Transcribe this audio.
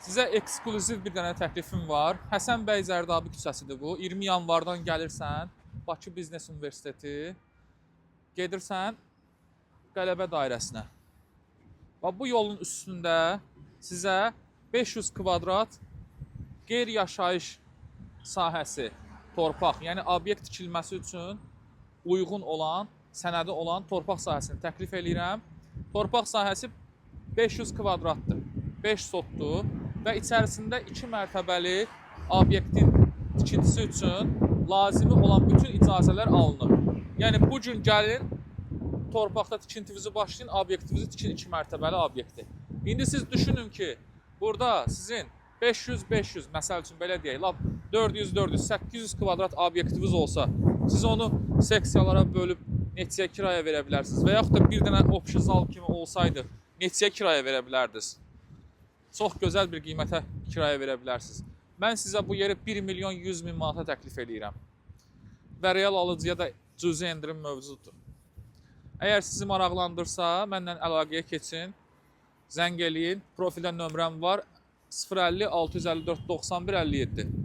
Sizə ekskluziv bir dənə təklifim var. Həsən bəy Zərdabi küçəsidir bu. 20 yanvardan gəlirsən, Bakı Biznes Universiteti, gedirsən Qələbə dairəsinə. Və bu yolun üstündə sizə 500 kvadrat qeyri-yaşayış sahəsi, torpaq, yəni obyekt tikilməsi üçün uyğun olan, sənədi olan torpaq sahəsini təklif eləyirəm. Torpaq sahəsi 500 kvadratdır, 5 sotdur və içərisində 2 mərtəbəli obyektin tikintisi üçün lazımi olan bütün icazələr alınır. Yəni bu gün gəlin, torpaqda tikintinizi başlayın, obyektinizi tikin 2 mərtəbəli obyekti. İndi siz düşünün ki, burada sizin 500-500, məsəl üçün belə deyək, 400-400, 800 kvadrat obyektiniz olsa, siz onu seksiyalara bölüb neçəyə kiraya verə bilərsiniz və yaxud da bir dənə opşi zal kimi olsaydı, neçəyə kiraya verə bilərdiniz? Çox gözəl bir qiymətə kiraya verə bilərsiniz. Mən sizə bu yeri 1 milyon 100 min manata təklif edirəm. Və real alıcıya da cüzi endirim mövcuddur. Əgər sizi maraqlandırsa, mənlə əlaqəyə keçin, zəng eləyin, profildən nömrəm var, 050 654 91 57.